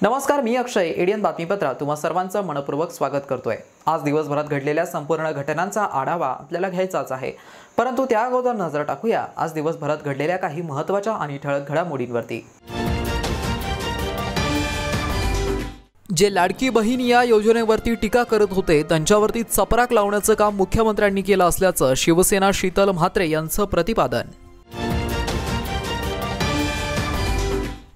नमस्कार, मी अक्षय. एडियन बातमीपत्रात तुम्हा सर्वांचं मनपूर्वक स्वागत करतोय. आज दिवसभरात घडलेल्या संपूर्ण घटनांचा आढावा आपल्याला घ्यायचाच आहे, परंतु त्या अगोदर नजर टाकूया आज दिवसभरात घडलेल्या काही महत्त्वाच्या आणि ठळक घडामोडींवरती. जे लाडकी बहीण या योजनेवरती टीका करत होते त्यांच्यावरती चपराक लावण्याचं काम मुख्यमंत्र्यांनी केलं असल्याचं शिवसेना शीतल म्हात्रे यांचं प्रतिपादन.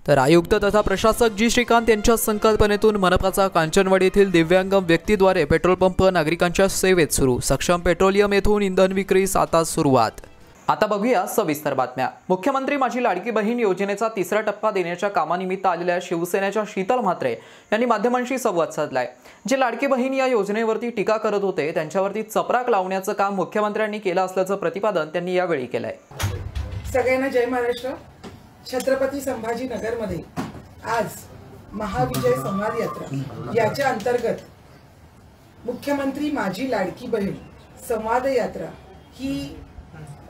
तर आयुक्त तथा प्रशासक जी श्रीकांत यांच्या संकल्पनेतून मनपाचा कांचनवाडी येथील दिव्यांग व्यक्तीद्वारे पेट्रोल पंप नागरिकांच्या सेवेत सुरू. सक्षम पेट्रोलियम येथून इंधन विक्रीस आता सुरुवात. आता बघूया सविस्तर बातम्या. मुख्यमंत्री माझी लाडकी बहीण योजनेचा तिसरा टप्पा देण्याच्या कामानिमित्त आलेल्या शिवसेनेच्या शीतल म्हात्रे यांनी माध्यमांशी संवाद साधलाय. जे लाडकी बहीण या योजनेवरती टीका करत होते त्यांच्यावरती चपराक लावण्याचं काम मुख्यमंत्र्यांनी केलं असल्याचं प्रतिपादन त्यांनी यावेळी केलंय. सगळ्यांना जय महाराष्ट्र. छत्रपती संभाजीनगरमध्ये आज महाविजय संवाद यात्रा याच्या अंतर्गत मुख्यमंत्री माझी लाडकी बहीण संवाद यात्रा ही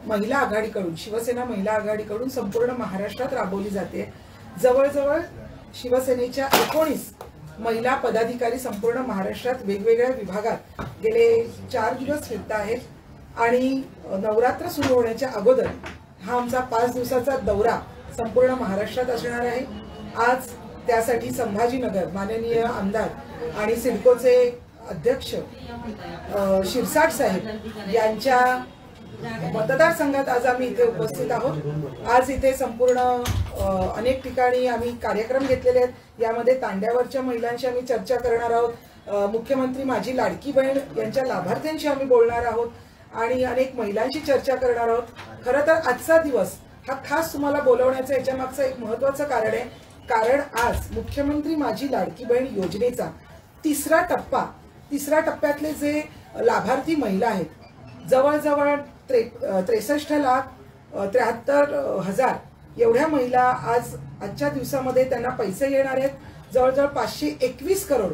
महिला आघाडीकडून, शिवसेना महिला आघाडीकडून संपूर्ण महाराष्ट्रात राबवली जाते. जवळजवळ शिवसेनेच्या 19 महिला पदाधिकारी संपूर्ण महाराष्ट्रात वेगवेगळ्या विभागात गेले 4 दिवस फिरत आहेत आणि नवरात्र सुरू होण्याच्या अगोदर हा आमचा 5 दिवसाचा दौरा संपूर्ण महाराष्ट्रात असणार आहे. आज त्यासाठी संभाजीनगर माननीय आमदार आणि सिडकोचे अध्यक्ष शिरसाट साहेब यांच्या मतदारसंघात आज आम्ही इथे उपस्थित आहोत. आज इथे संपूर्ण अनेक ठिकाणी आम्ही कार्यक्रम घेतलेले आहेत. यामध्ये तांड्यावरच्या महिलांशी आम्ही चर्चा करणार आहोत. मुख्यमंत्री माझी लाडकी बहीण यांच्या लाभार्थ्यांशी आम्ही बोलणार आहोत आणि अनेक महिलांशी चर्चा करणार आहोत. खरं तर आजचा दिवस हा खास तुम्हाला बोलवण्याचं याच्या मागचं एक महत्त्वाचं कारण आहे. कारण आज मुख्यमंत्री माझी लाडकी बहीण योजनेचा तिसरा तिसऱ्या टप्प्यातले जे लाभार्थी महिला आहेत जवळजवळ 63,73,000 एवढ्या महिला आजच्या दिवसामध्ये त्यांना पैसे येणार आहेत. जवळजवळ 521 करोड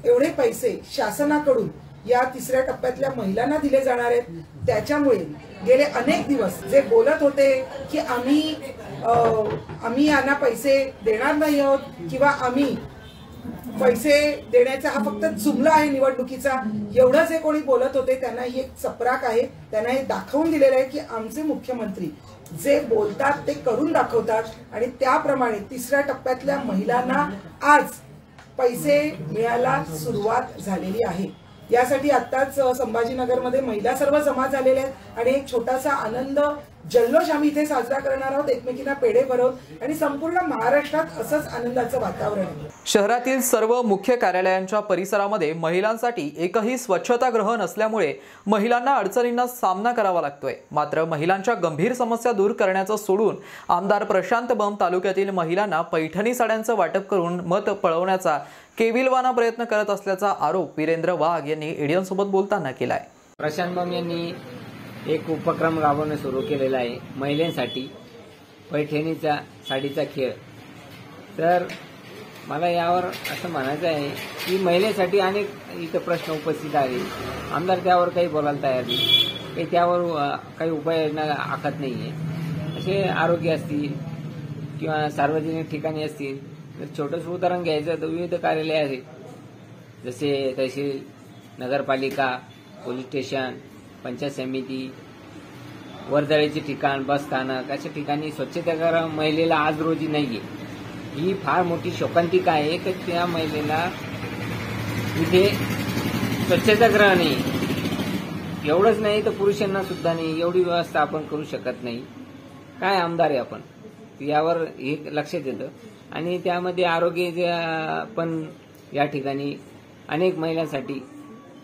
एवढे पैसे शासनाकडून या तिसऱ्या टप्प्यातल्या महिलांना दिले जाणार आहेत. त्याच्यामुळे गेले अनेक दिवस जे बोलत होते की आम्ही यांना पैसे देणार नाही आहोत किंवा आम्ही पैसे देण्याचा हा फक्त जुमला आहे निवडणुकीचा, एवढं जे कोणी बोलत होते त्यांना ही एक चपराक आहे. त्यांना हे दाखवून दिलेलं आहे की आमचे मुख्यमंत्री जे बोलतात ते करून दाखवतात आणि त्याप्रमाणे तिसऱ्या टप्प्यातल्या महिलांना आज पैसे मिळायला सुरुवात झालेली आहे. यासाठी आत्ताच संभाजीनगरमध्ये महिला सर्व जमा झालेल्या आहेत आणि एक छोटासा आनंद जल्लोष आम्ही इथे साजरा करणार आहोत. एकमेकींना पेढे भरवत आणि संपूर्ण महाराष्ट्रात असंच आनंदाचं वातावरण आहे. शहरातील सर्व मुख्य कार्यालयांच्या परिसरामध्ये महिलांसाठी एकही स्वच्छतागृह नसल्यामुळे महिलांना अडचणींना सामना करावा लागतोय. मात्र महिलांच्या गंभीर समस्या दूर करण्याचं सोडून आमदार प्रशांत बंब तालुक्यातील महिलांना पैठणी साड्यांचं वाटप करून मत पळवण्याचा केविलवाना प्रयत्न करत असल्याचा आरोप वीरेंद्र वाघ यांनी एडियन सोबत बोलताना केलाय. प्रशांत बंब यांनी एक उपक्रम राबवणं सुरू केलेला आहे महिलांसाठी, पैठणीचा साडीचा खेळ. तर मला यावर असं म्हणायचं आहे की महिलेसाठी अनेक इथं प्रश्न उपस्थित आहे. आमदार त्यावर काही बोलायला तयार नाही, काही त्यावर काही उपाययोजना आखत नाही आहे. असे आरोग्य असतील किंवा सार्वजनिक ठिकाणी असतील तर छोटंसं उदाहरण घ्यायचं तर विविध कार्यालय आहेत, जसे तहसील, नगरपालिका, पोलीस स्टेशन, पंचायत समिती, वर्दळीचे ठिकाण, बस स्थानक, अशा ठिकाणी स्वच्छतागृह महिलेला आज रोजी नाहीये. ही फार मोठी शोकांतिका आहे की त्या महिलेला इथे स्वच्छतागृह नाही. एवढंच नाही तर पुरुषांना सुद्धा नाही. एवढी व्यवस्था आपण करू शकत नाही. काय आमदार आहे आपण, यावर हे लक्षात येतं. आणि त्यामध्ये आरोग्य पण या ठिकाणी अनेक महिलांसाठी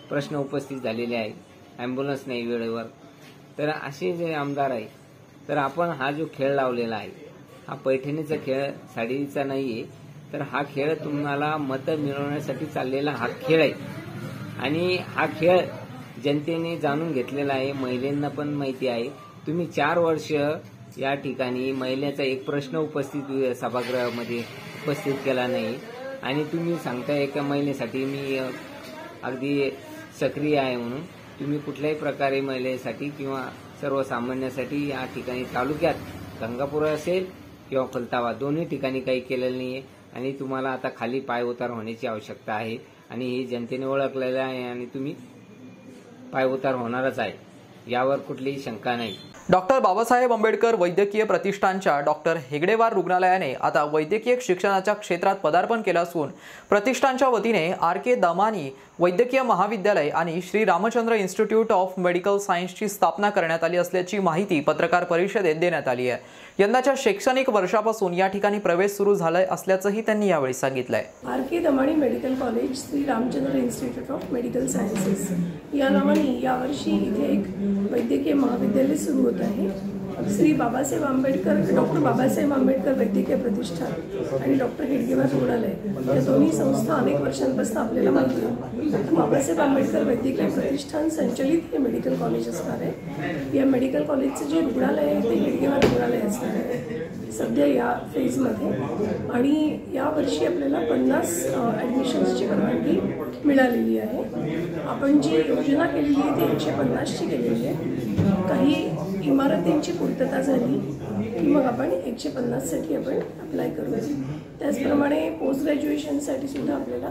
प्रश्न उपस्थित झालेले आहेत. ॲम्ब्युलन्स नाही वेळेवर. तर असे जे आमदार आहे तर आपण हा जो खेळ लावलेला आहे हा पैठणीचा खेळ, साडीचा नाहीये. तर हा खेळ तुम्हाला मतं मिळवण्यासाठी चाललेला हा खेळ आहे आणि हा खेळ जनतेने जाणून घेतलेलं आहे, महिलांना पण माहिती आहे. तुम्ही 4 वर्ष या ठिकाणी महिलेचा एक प्रश्न सभागृहामध्ये उपस्थित केला नाही आणि तुम्ही सांगताय एका महिलेसाठी मी अगदी सक्रिय आहे म्हणून. तुम्ही कुठल्याही प्रकारे महिलेसाठी किंवा सर्वसामान्यांसाठी या ठिकाणी तालुक्यात गंगापूर असेल किंवा फलतावा दोन्ही ठिकाणी काही केलेलं नाहीये आणि तुम्हाला आता खाली पाय उतार होण्याची आवश्यकता आहे आणि हे जनतेने ओळखलेलं आहे आणि तुम्ही पाय उतार होणारच आहे, यावर कुठलीही शंका नाही. डॉक्टर बाबासाहेब आंबेडकर वैद्यकीय प्रतिष्ठानच्या डॉक्टर हेगडेवार रुग्णालयाने आता वैद्यकीय शिक्षणाच्या क्षेत्रात पदार्पण केलं असून प्रतिष्ठानच्या वतीने RK दमानी वैद्यकीय महाविद्यालय आणि Shri Ramchandra institute of medical सायन्सची स्थापना करण्यात आली असल्याची माहिती पत्रकार परिषदेत देण्यात आली आहे. यंदाच्या शैक्षणिक वर्षापासून या ठिकाणी प्रवेश सुरू झाला असल्याचंही त्यांनी यावेळी सांगितलंय. RK Damani medical college Shri Ramchandra institute of medical sciences या नावाने यावर्षी इथे एक वैद्यकीय महाविद्यालय सुरू होत आहे. श्री बाबासाहेब आंबेडकर डॉक्टर बाबासाहेब आंबेडकर वैद्यकीय प्रतिष्ठान आणि डॉक्टर हेडगेवार रुग्णालय या दोन्ही संस्था अनेक वर्षांपासून आपल्याला माहिती आहे. बाबासाहेब आंबेडकर वैद्यकीय प्रतिष्ठान संचलित हे मेडिकल कॉलेज असणार आहे. या मेडिकल कॉलेजचं जे रुग्णालय आहे ते हेडगेवार रुग्णालय असणार आहे सध्या या फेजमध्ये आणि यावर्षी आपल्याला 50 ॲडमिशन्सची परवानगी मिळालेली आहे. आपण जी योजना केलेली आहे ती 150ची केलेली आहे. काही इमारतींची पूर्तता झाली की मग आपण 150साठी आपण अप्लाय करू. त्याचप्रमाणे पोस्ट ग्रॅज्युएशनसाठी सुद्धा आपल्याला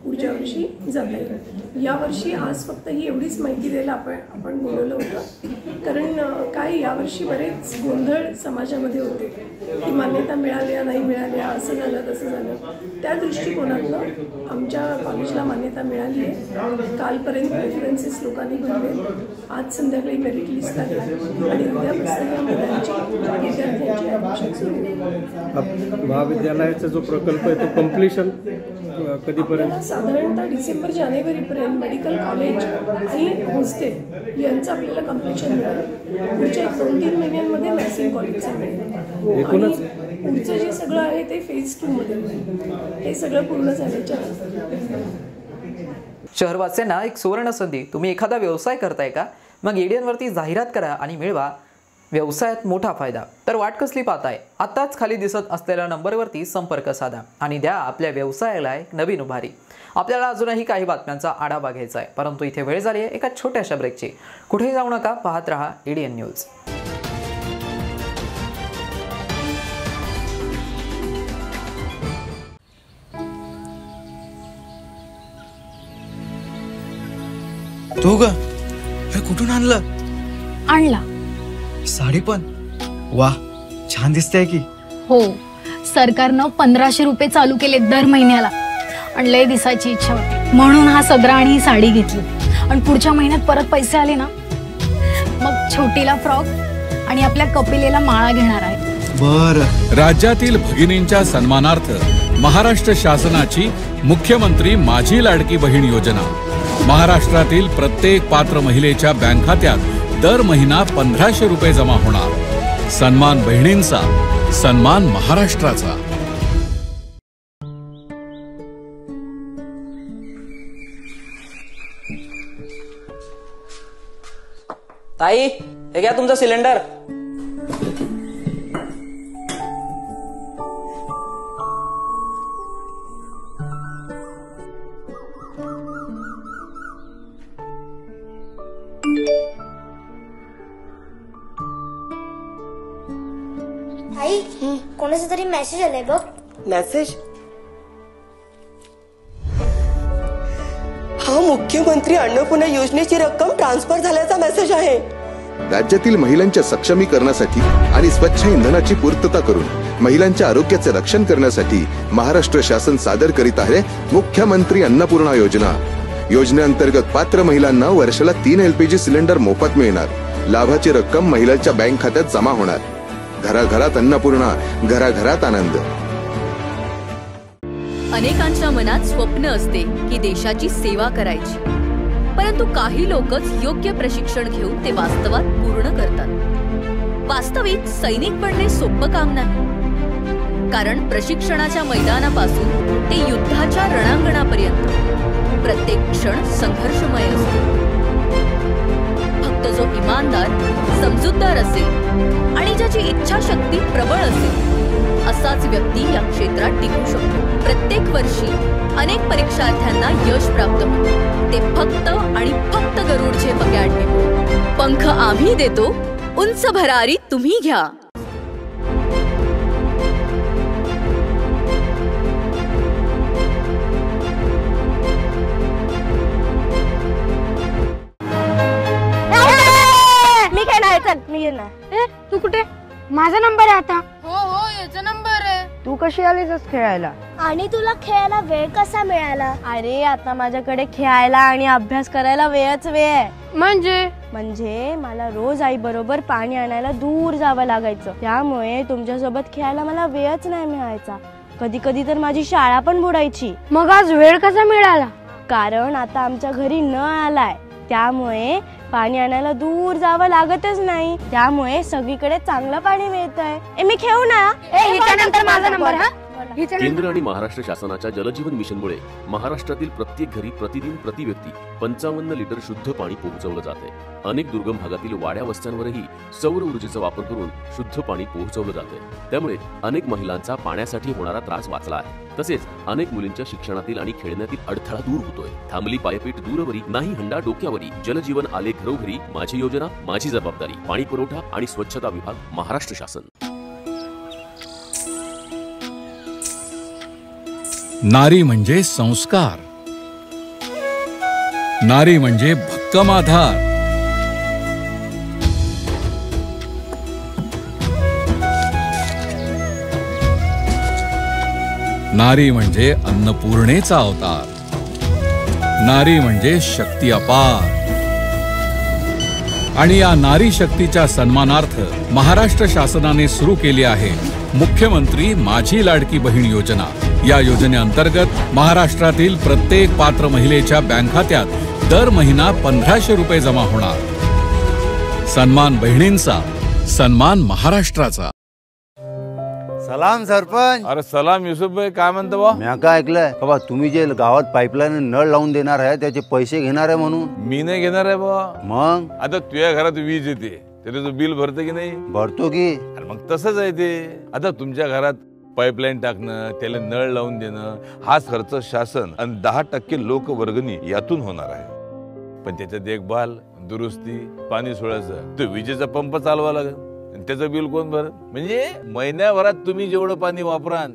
पुढच्या वर्षी जाता येईल. यावर्षी आज फक्त ही एवढीच माहिती द्यायला आपण बोलवलं होतं, कारण काय यावर्षी बरेच गोंधळ समाजामध्ये होते की मान्यता मिळाल्या नाही मिळाल्या, असं झालं तसं झालं. त्या दृष्टिकोनातनं आमच्या कॉलेजला मान्यता मिळाली आहे. कालपर्यंत प्रेफरन्सेस लोकांनी भरले, आज संध्याकाळी मेरिट लिस्ट आली आणि उद्यापासून या मुलांची विद्यार्थ्यांची ॲडमिशन सुरू होईल. महाविद्यालयाचा जो प्रकल्प आहे तो कम्प्लिशन कधीपर्यंत? साधारणतः डिसेंबर-जानेवारीपर्यंत मेडिकल कॉलेज आणि हॉस्टेल यांचं आपल्याला कम्प्लिशन मिळेल. पुढच्या 2-3 महिन्यांमध्ये नर्सिंग कॉलेजचं मिळेल. पुढचं जे सगळं आहे ते फेज 2 मध्ये मिळेल. हे सगळं पूर्ण झाल्याच्या शहरवासियांना एक सुवर्ण संधी. तुम्ही एखादा व्यवसाय करताय का? मग एडियनवरती जाहिरात करा आणि मिळवा व्यवसायात मोठा फायदा. तर वाट कसली पाहताय? आत्ताच खाली दिसत असलेल्या नंबरवरती संपर्क साधा आणि द्या आपल्या व्यवसायाला एक नवीन उभारी. आपल्याला अजूनही काही बातम्यांचा आढावा घ्यायचा आहे, परंतु इथे वेळ झाली आहे एका छोट्याशा ब्रेकची. कुठेही जाऊ नका, पाहत रहा एडियन न्यूज. तो ग हे कुठून आणला साडी पण वाह छान दिसते की. हो, सरकारनं 1500 रुपये चालू केले दर महिन्याला आणि लय दिसायची इच्छा होती म्हणून हा सदरा आणि ही साडी घेतली. आणि पुढच्या महिन्यात परत पैसे आले ना मग छोटीला फ्रॉक आणि आपल्या कपिलेला माळा घेणार आहे. बर. राज्यातील भगिनींच्या सन्मानार्थ महाराष्ट्र शासनाची मुख्यमंत्री माझी लाडकी बहीण योजना. महाराष्ट्रातील प्रत्येक पात्र महिलेच्या बँक खात्यात दर महिना 1500 रुपये जमा होणार. सन्मान बहिणींचा, सन्मान महाराष्ट्राचा. ताई, हे घ्या तुमचा सिलेंडर. आई, कोणाचा तरी मेसेज आलाय बघ. मेसेज? हा मुख्यमंत्री अन्नपूर्णा योजनेची रक्कम ट्रान्सफर झाल्याचा मेसेज आहे. राज्यातील महिलांच्या सक्षमीकरणासाठी आणि स्वच्छ इंधनाची पूर्तता करून महिलांच्या आरोग्याचे रक्षण करण्यासाठी महाराष्ट्र शासन सादर करीत आहे मुख्यमंत्री अन्नपूर्णा योजना. योजनेअंतर्गत पात्र महिलांना वर्षाला 3 LPG सिलेंडर मोफत मिळणार. लाभाची रक्कम महिलांच्या बँक खात्यात जमा होणार. घराघरात अन्नपूर्णा, घराघरात आनंद. अनेकांच्या मनात स्वप्न असते की देशाची सेवा करायची, परंतु काही लोकच योग्य प्रशिक्षण घेऊन ते वास्तवात पूर्ण करतात. वास्तविक सैनिक बनणे सोपं काम नाही, कारण प्रशिक्षणाच्या मैदानापासून ते युद्धाच्या रणांगणापर्यंत प्रत्येक क्षण संघर्षमय असतो. फक्त जो इमानदार, समजूतदार असेल आणि ज्याची इच्छाशक्ती प्रबळ असेल असाच व्यक्ती या क्षेत्रात टिकू शकतो. प्रत्येक वर्षी अनेक परीक्षार्थ्यांना यश प्राप्त होते, ते फक्त आणि फक्त गरुडचे अकॅडमी. पंख आम्ही देतो, उंच भरारी तुम्ही घ्या. मी खेळणार, चल मी घेणार. तू कुठे? माझा नंबर आहे आता. हो याचा नंबर आहे. तू कशी आलीस खेळायला? आणि तुला खेळायला वेळ कसा मिळाला? अरे आता माझ्याकडे खेळायला आणि अभ्यास करायला वेळच वेळ आहे. म्हणजे मला रोज आई बरोबर पाणी आणायला दूर जावं लागायचं, त्यामुळे तुमच्यासोबत खेळायला मला वेळच नाही मिळायचा. कधी कधी तर माझी शाळा पण बुडायची. मग आज वेळ कसा मिळाला? कारण आता आमच्या घरी नळ आलाय, त्यामुळे पाणी आणायला दूर जावं लागतच नाही, त्यामुळे सगळीकडे चांगलं पाणी मिळतंय. मी खेळू ना? हिच्यानंतर माझा नंबर. हा केंद्र आणि महाराष्ट्र शासनाच्या जलजीवन मिशनमुळे महाराष्ट्रातील प्रत्येक घरी प्रतिदिन प्रति व्यक्ती 55 लिटर शुद्ध पाणी पोहोचवलं जाते. अनेक दुर्गम भागातील वाड्या वस्त्यांवरही सौर ऊर्जेचा वापर करून शुद्ध पाणी पोहोचवलं जाते. त्यामुळे अनेक महिलांचा पाण्यासाठी होणारा त्रास वाचला आहे. तसेच अनेक मुलींच्या शिक्षणातील आणि खेळण्यातील अडथळा दूर होतोय. थांबली पायपीट दूरवरी, नाही हंडा डोक्यावरी. जलजीवन आले घरोघरी, माझी योजना माझी जबाबदारी. पाणी पुरवठा आणि स्वच्छता विभाग, महाराष्ट्र शासन. नारी म्हणजे संस्कार, नारी म्हणजे भक्कम आधार, नारी म्हणजे अन्नपूर्णेचा अवतार, नारी म्हणजे शक्ती अपार. आणि या नारी शक्तीच्या सन्मानार्थ महाराष्ट्र शासनाने सुरू केली आहे मुख्यमंत्री माझी लाडकी बहीण योजना. या योजनेअंतर्गत महाराष्ट्रातील प्रत्येक पात्र महिलेच्या बँक खात्यात दर महिना 1500 रुपये जमा होणार. सन्मान बहिणींचा, सन्मान महाराष्ट्राचा. सलाम सरपंच. अरे सलाम युसुफ भाई, काय म्हणतो बा? मी काय ऐकलंय बाबा, तुम्ही जे गावात पाईपलाईन नळ लावून देणार आहे त्याचे पैसे घेणार आहे म्हणून. मी नाही घेणार आहे बा. मग आता तुझ्या घरात वीज येते, त्याचं बिल भरते की नाही? भरतो की. मग तसंच आहे ते. आता तुमच्या घरात पाईपलाईन टाकणं, त्याला नळ लावून देणं, हाच खर्च शासन आणि 10% लोक वर्गणी यातून होणार आहे. पण त्याच्या देखभाल, दुरुस्ती, पाणी सोडायचं, तो विजेचा पंप चालवा लागेल, त्याचं बिल कोण भरत? म्हणजे महिन्याभरात तुम्ही जेवढं पाणी वापराल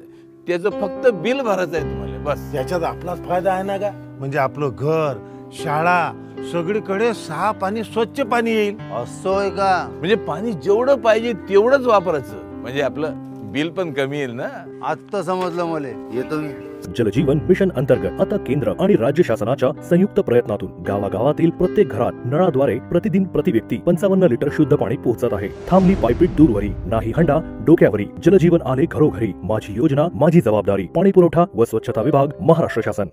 त्याचं फक्त बिल भरायचं आहे तुम्हाला, बस. याच्यात आपलाच फायदा आहे ना का? म्हणजे आपलं घर, शाळा, सगळीकडे सहा पाणी, स्वच्छ पाणी येईल. असं आहे का? म्हणजे पाणी जेवढं पाहिजे तेवढंच वापरायचं, म्हणजे आपलं बिल पण कमी येईल ना. आता समजलं मला. येतो मी. जलजीवन मिशन अंतर्गत आता केंद्र आणि राज्य शासनाच्या संयुक्त प्रयत्नातून गावागावातील प्रत्येक घरात नळाद्वारे प्रतिदिन प्रति व्यक्ती 55 लिटर शुद्ध पाणी पोहोचत आहे. थांबली पायपीट दूरवरी, नाही हंडा डोक्यावरी. जलजीवन आले घरोघरी, माझी योजना माझी जबाबदारी. पाणी पुरवठा व स्वच्छता विभाग, महाराष्ट्र शासन.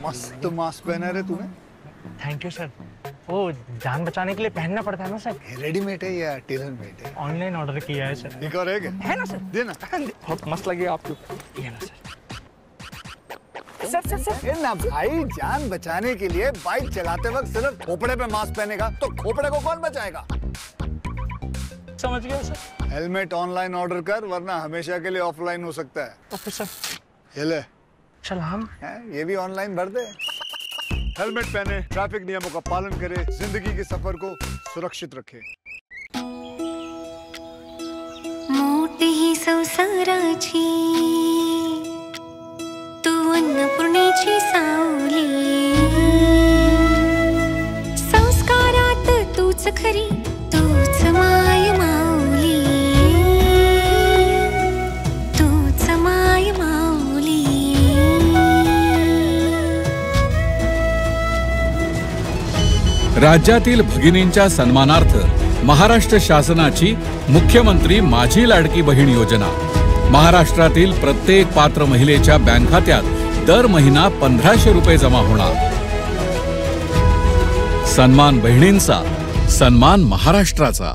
मस्त मास्क पहना है तुम्हें. Thank you sir. वो जान बचाने के लिए पहनना पड़ता है ना सर. रेडीमेड है या टेलर मेड है? ऑनलाइन ऑर्डर किया है सर. एक और है ना सर. देना. बहुत मस्त लगे आपको. ये ना सर. सर ना भाई, जान बचाने के लिए बाइक चलाते वक्त सिर्फ खोपड़े पे मास्क पहनेगा तो खोपड़े को कौन बचाएगा? समझ गया सर. हेलमेट ऑनलाइन ऑर्डर कर, वरना हमेशा के लिए ऑफलाइन हो सकता है. Okay sir. ये ले. चल हम ये भी ऑनलाइन भर दे. हेलमेट पहने, ट्रैफिक नियमों का पालन करे, जिंदगी के सफर को सुरक्षित रखे. मोठी ही संसाराची तू अन्नपूर्णेची सावली, संस्कारात तूच खरी, तूच माय माऊली, तूच माय माऊली. राज्यातील भगिनींच्या सन्मानार्थ महाराष्ट्र शासनाची मुख्यमंत्री माझी लाडकी बहीण योजना. महाराष्ट्रातील प्रत्येक पात्र महिलेच्या बँक खात्यात दर महिना 1500 रुपये जमा होणार. सन्मान बहिणींचा, सन्मान महाराष्ट्राचा.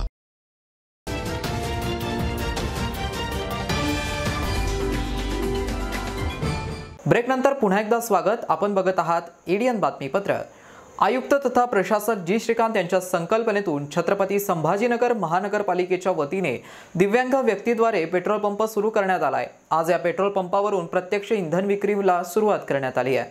ब्रेकनंतर पुन्हा एकदा स्वागत. आपण बघत आहात एडीएन बातमीपत्र. आयुक्त तथा प्रशासक जी श्रीकांत यांच्या संकल्पनेतून छत्रपती संभाजीनगर महानगरपालिकेच्या वतीने दिव्यांग व्यक्तीद्वारे पेट्रोल पंप सुरू करण्यात आला आहे. आज या पेट्रोल पंपावरून प्रत्यक्ष इंधन विक्रीला सुरुवात करण्यात आली आहे.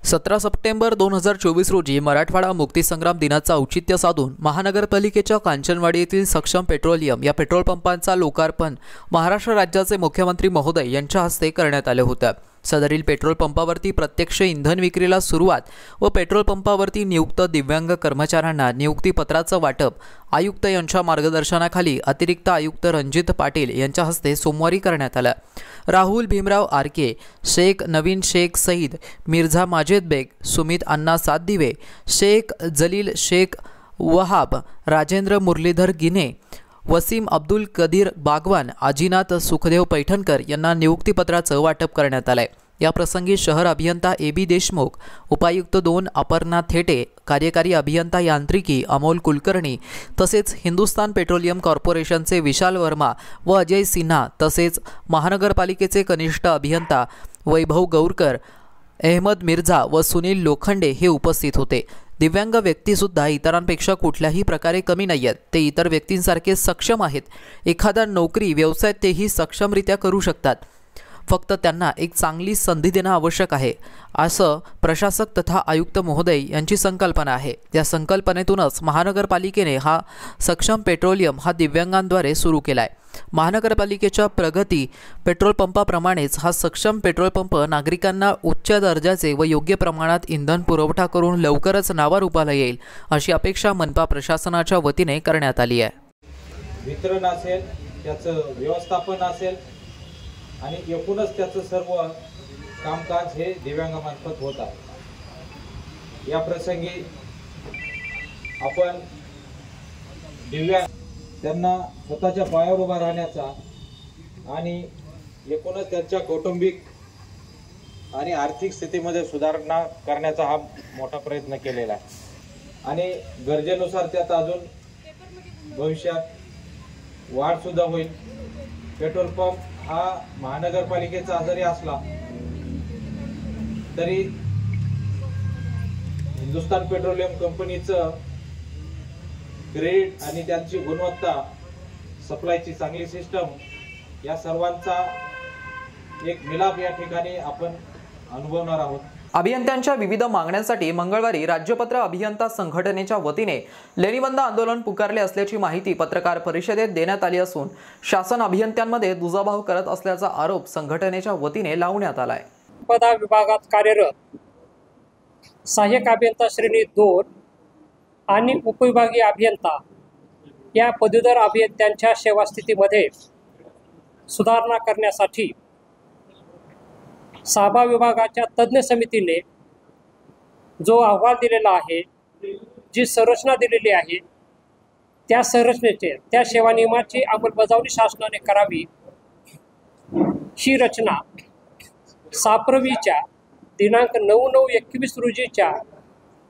17 सप्टेंबर 2024 रोजी मराठवाडा मुक्तीसंग्राम दिनाचा औचित्य साधून महानगरपालिकेच्या कांचनवाडी येथील सक्षम पेट्रोलियम या पेट्रोल पंपांचा लोकार्पण महाराष्ट्र राज्याचे मुख्यमंत्री महोदय यांच्या हस्ते करण्यात आले होते. सदरील पेट्रोल पंपावरती प्रत्यक्ष इंधन विक्रीला सुरुवात व पेट्रोल पंपावरती नियुक्त दिव्यांग कर्मचाऱ्यांना नियुक्तीपत्राचं वाटप आयुक्त यांच्या मार्गदर्शनाखाली अतिरिक्त आयुक्त रणजित पाटील यांच्या हस्ते सोमवारी करण्यात आलं. राहुल भीमराव आरके, शेख नवीन शेख सईद, मिर्झा माजेद बेग, सुमित अण्णा सातदिवे, शेख जलील शेख वहाब, राजेंद्र मुरलीधर गिने, वसीम अब्दुल कदीर बागवान, आजीनाथ सुखदेव पैठणकर यांना नियुक्तीपत्राचं वाटप करण्यात आलंय. या प्रसंगी शहर अभियंता AB देशमुख, उपायुक्त 2 अपर्णा थेटे, कार्यकारी अभियंता यांत्रिकी अमोल कुलकर्णी तसेच हिंदुस्तान पेट्रोलियम कॉर्पोरेशनचे विशाल वर्मा व अजय सिन्हा तसेच महानगरपालिकेचे कनिष्ठ अभियंता वैभव गौरकर, अहमद मिर्झा व सुनील लोखंडे हे उपस्थित होते. दिव्यांग व्यक्तीसुद्धा इतरांपेक्षा कुठल्याही प्रकारे कमी नाही आहेत. ते इतर व्यक्तींसारखे सक्षम आहेत. एखादा नोकरी व्यवसाय तेही सक्षमरित्या करू शकतात. फक्त त्यांना एक चांगली संधी देणं आवश्यक आहे असं प्रशासक तथा आयुक्त महोदय यांची संकल्पना आहे. त्या संकल्पनेतूनच महानगरपालिकेने हा सक्षम पेट्रोलियम हा दिव्यांगांद्वारे सुरू केला आहे. महानगरपालिकेच्या प्रगती पेट्रोल पंपाप्रमाणेच हा सक्षम पेट्रोल पंप नागरिकांना उच्च दर्जाचे व योग्य प्रमाणात इंधन पुरवठा करून लवकरच नावारूपाला येईल अशी अपेक्षा मनपा प्रशासनाच्या वतीने करण्यात आली आहे. वितरण असेल, त्याचं व्यवस्थापन असेल आणि एकूणच त्याचं सर्व कामकाज हे दिव्यांगामार्फत होत आहे. या प्रसंगी आपण दिव्यांग त्यांना स्वतःच्या पायावर उभा राहण्याचा आणि एकूणच त्यांच्या कौटुंबिक आणि आर्थिक स्थितीमध्ये सुधारणा करण्याचा हा मोठा प्रयत्न केलेला आहे आणि गरजेनुसार त्यात अजून भविष्यात वाढ सुद्धा होईल. पेट्रोल पंप हा महानगरपालिकेचा जरी असला तरी हिंदुस्तान पेट्रोलियम कंपनीचं ग्रेड आणि त्यांची गुणवत्ता, सप्लायची चांगली सिस्टम या सर्वांचा एक मिलाप या ठिकाणी आपण अनुभवणार आहोत. अभियंत्यांच्या विविध मागण्यांसाठी मंगळवारी राज्यपत्र अभियंता संघटनेच्या वतीने लेणीबंद आंदोलन पुकारले असल्याची माहिती पत्रकार परिषदेत देण्यात आली असून शासन अभियंत्यांमध्ये दुजाभाव करत असल्याचा आरोप संघटनेच्या वतीने लावण्यात आलाय. संपदा विभागात कार्यरत सहाय्यक अभियंता श्रेणी 2 आणि उपविभागीय अभियंता या पदवीधर अभियंत्यांच्या सेवा स्थितीमध्ये सुधारणा करण्यासाठी 6 विभागाच्या तज्ज्ञ समितीने जो अहवाल दिलेला आहे, जी संरचना दिलेली आहे, त्या संरचनेचे त्या सेवा नियमाची अंमलबजावणी शासनाने करावी ही रचना साप्रवीच्या दिनांक 9/9/21 रोजीच्या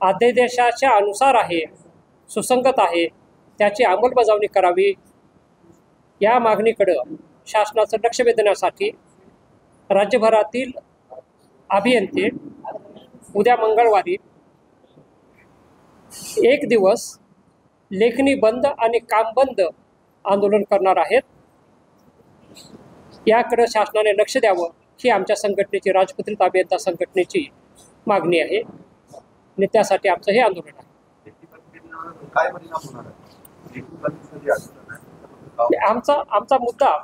अध्यादेशाच्या अनुसार आहे, सुसंगत आहे, त्याची अंमलबजावणी करावी या मागणीकडं शासनाचं लक्ष वेधण्यासाठी राज्यभरातील अभियंते उद्या मंगळवारी 1 दिवस लेखणी बंद आणि काम बंद आंदोलन करणार आहेत. याकडे शासनाने लक्ष द्यावं ही आमच्या संघटनेची, राजपत्रित अभियंता संघटनेची मागणी आहे आणि त्यासाठी आमचं हे आंदोलन आहे. आमचा मुद्दा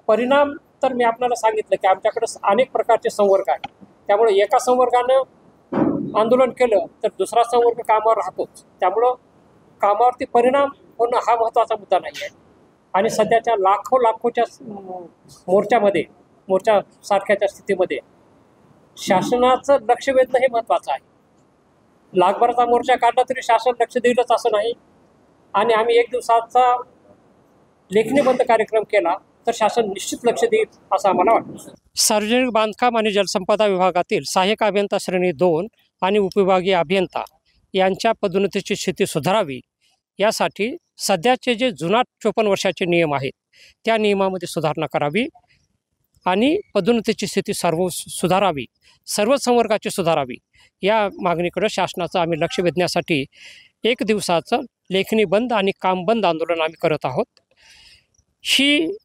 परिणाम तर मी आपल्याला सांगितलं की आमच्याकडे अनेक प्रकारचे संवर्ग आहेत. त्यामुळे एका संवर्गानं आंदोलन केलं तर दुसरा संवर्ग कामावर राहतोच. त्यामुळं कामावरती परिणाम होणं हा महत्त्वाचा मुद्दा नाही आहे. आणि सध्याच्या लाखोच्या मोर्चा सारख्याच्या स्थितीमध्ये शासनाचं लक्ष वेधणं हे महत्त्वाचं आहे. लाखभराचा मोर्चा काढला तरी शासन लक्ष देईलच असं नाही. आणि आम्ही 1 दिवसाचा लेखणी बंद कार्यक्रम केला तर शासन निश्चित लक्ष देईल असं आम्हाला वाटतं. सार्वजनिक बांधकाम आणि जलसंपदा विभागातील सहाय्यक अभियंता श्रेणी 2 आणि उपविभागीय अभियंता यांच्या पदोन्नतीची स्थिती सुधारावी यासाठी सध्याचे जे जुना 54 वर्षाचे नियम आहेत त्या नियमामध्ये सुधारणा करावी आणि पदोन्नतीची स्थिती सुधारावी, सर्व संवर्गाची सुधारावी या मागणीकडे शासनाचं आम्ही लक्ष वेधण्यासाठी 1 दिवसाचं लेखणी बंद आणि काम बंद आंदोलन आम्ही करत आहोत. ही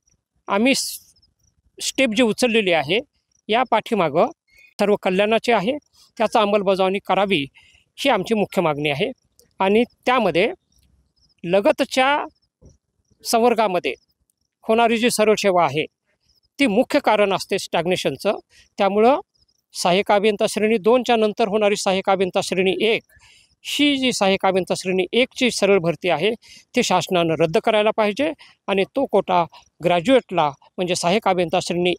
आम्ही स्टेप जी उचललेली आहे या पाठीमागं सर्व कल्याणाचे आहे, त्याचा अंमलबजावणी करावी ही आमची मुख्य मागणी आहे. आणि त्यामध्ये लगतच्या संवर्गामध्ये होणारी जी सरळ सेवा आहे ती मुख्य कारण असते स्टॅग्नेशनचं. त्यामुळं सहाय्यक अभियंता श्रेणी 2च्या नंतर होणारी सहाय्यक अभियंता श्रेणी 1 ही जी सहाय्यक अभियंता श्रेणी 1ची सरळ भरती आहे ती शासनानं रद्द करायला पाहिजे आणि तो कोटा ग्रॅज्युएटला म्हणजे सहाय्यक अभियंता श्रेणी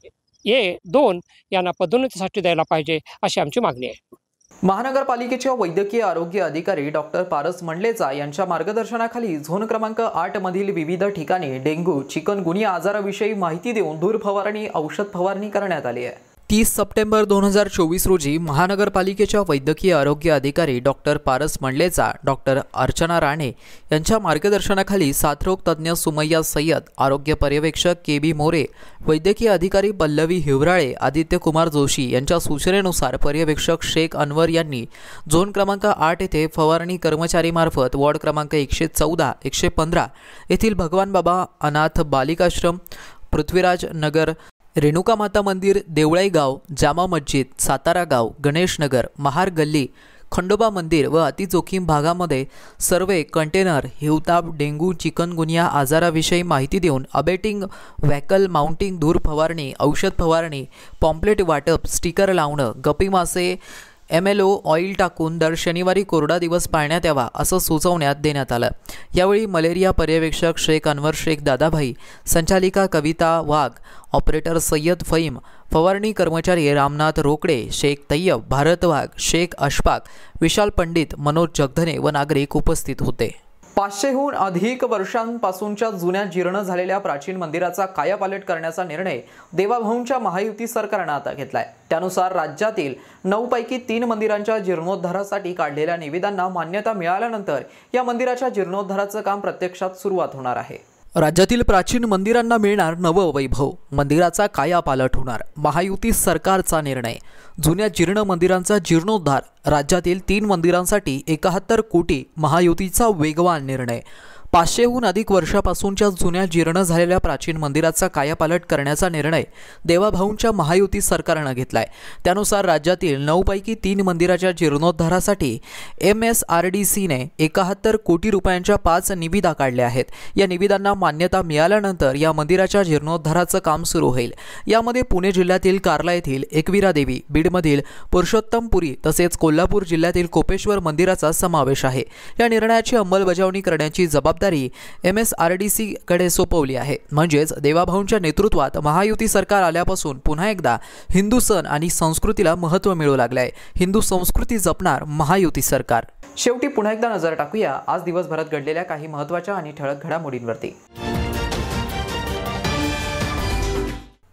2 यांना पदोन्नतीसाठी द्यायला पाहिजे अशी आमची मागणी आहे. महानगरपालिकेच्या वैद्यकीय आरोग्य अधिकारी डॉक्टर पारस मंडलेचा यांच्या मार्गदर्शनाखाली झोन क्रमांक 8 मधील विविध ठिकाणी डेंग्यू चिकनगुनिया आजाराविषयी माहिती देऊन धूर फवारणी औषध फवारणी करण्यात आली आहे. 30 सप्टेंबर 2024 रोजी महानगरपालिकेच्या वैद्यकीय आरोग्य अधिकारी डॉक्टर पारस मंडलेचा डॉक्टर अर्चना राणे यांच्या मार्गदर्शनाखाली साथरोग तज्ज्ञ सुमय्या सय्यद, आरोग्य पर्यवेक्षक KB मोरे, वैद्यकीय अधिकारी पल्लवी हिवराळे, आदित्य कुमार जोशी यांच्या सूचनेनुसार पर्यवेक्षक शेख अनवर यांनी झोन क्रमांक 8 येथे फवारणी कर्मचारीमार्फत वॉर्ड क्रमांक 114, 115 येथील भगवान बाबा अनाथ बालिकाश्रम, पृथ्वीराज नगर, रेणुका माता मंदिर, देवळाई गाव, जामा मस्जिद, सातारा गाव, गणेश नगर, महार गल्ली, खंडोबा मंदिर व अतिजोखीम भागामध्ये सर्वे, कंटेनर, हिवताप, डेंग्यू चिकनगुनिया आजाराविषयी माहिती देऊन अबेटिंग, व्हॅकल माउंटिंग, धूर फवारणी, औषध फवारणी, पॉम्पलेट वाटप, स्टिकर लावणं, गप्पी मासे MLO ऑइल टाकून दर शनिवारी कोरडा दिवस पाळण्यात यावा असं सुचवण्यात देण्यात आलं. यावेळी मलेरिया पर्यवेक्षक शेख अनवर शेख दादाभाई, संचालिका कविता वाघ, ऑपरेटर सय्यद फहीम, फवारणी कर्मचारी रामनाथ रोकडे, शेख तय्यब, भारत वाघ, शेख अशफाक, विशाल पंडित, मनोज जगधने व नागरिक उपस्थित होते. 500हून अधिक वर्षांपासूनच्या जुन्या जीर्ण झालेल्या प्राचीन मंदिराचा कायापालट करण्याचा निर्णय देवाभाऊंच्या महायुती सरकारनं आता घेतलाय. त्यानुसार राज्यातील 9 पैकी 3 मंदिरांच्या जीर्णोद्धारासाठी काढलेल्या निविदांना मान्यता मिळाल्यानंतर या मंदिराच्या जीर्णोद्धाराचं काम प्रत्यक्षात सुरुवात होणार आहे. राज्यातील प्राचीन मंदिरांना मिळणार नवं वैभव, मंदिराचा कायापालट होणार. महायुती सरकारचा निर्णय. जुन्या जीर्ण मंदिरांचा जीर्णोद्धार. राज्यातील 3 मंदिरांसाठी 71 कोटी. महायुतीचा वेगवान निर्णय. 500हून अधिक वर्षापासूनच्या जुन्या जीर्ण झालेल्या प्राचीन मंदिराचा कायापालट करण्याचा निर्णय देवाभाऊंच्या महायुती सरकारनं घेतलाय. त्यानुसार राज्यातील 9 पैकी 3 मंदिराच्या जीर्णोद्धारासाठी MSRDCने 71 कोटी रुपयांच्या 5 निविदा काढल्या आहेत. या निविदांना मान्यता मिळाल्यानंतर या मंदिराच्या जीर्णोद्धाराचं काम सुरू होईल. यामध्ये पुणे जिल्ह्यातील कार्ला येथील एकविरा देवी, बीडमधील पुरुषोत्तमपुरी तसेच कोल्हापूर जिल्ह्यातील कोपेश्वर मंदिराचा समावेश आहे. या निर्णयाची अंमलबजावणी करण्याची जबाबदारी MSRDC कडे सोपवली आहे. म्हणजेच देवाभाऊंच्या नेतृत्वात महायुती सरकार आल्यापासून पुन्हा एकदा हिंदू सण आणि संस्कृतीला महत्त्व मिळू लागले आहे. हिंदू संस्कृती जपणार महायुती सरकार. शेवटी पुन्हा एकदा नजर टाकूया आज दिवसभरात घडलेल्या काही महत्त्वाच्या आणि ठळक घडामोडींवरती.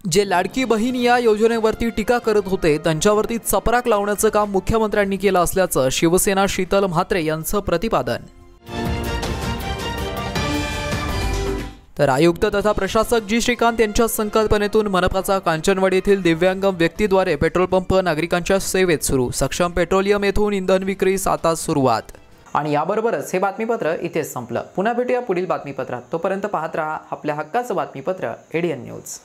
जे लाडकी बहीण या योजनेवरती टीका करत होते त्यांच्यावरती चपराक लावण्याचं काम मुख्यमंत्र्यांनी केलं असल्याचं शिवसेना शीतल म्हात्रे यांचं प्रतिपादन. तर आयुक्त तथा प्रशासक जी श्रीकांत यांच्या संकल्पनेतून मनपाचा कांचनवाडी येथील दिव्यांग व्यक्तीद्वारे पेट्रोल पंप नागरिकांच्या सेवेत सुरू. सक्षम पेट्रोलियम येथून इंधन विक्रीस आता सुरुवात. आणि याबरोबरच हे बातमीपत्र इथेच संपलं. पुन्हा भेटूया पुढील बातमीपत्रात. तोपर्यंत पाहत रहा आपल्या हक्काचं बातमीपत्र ADN न्यूज.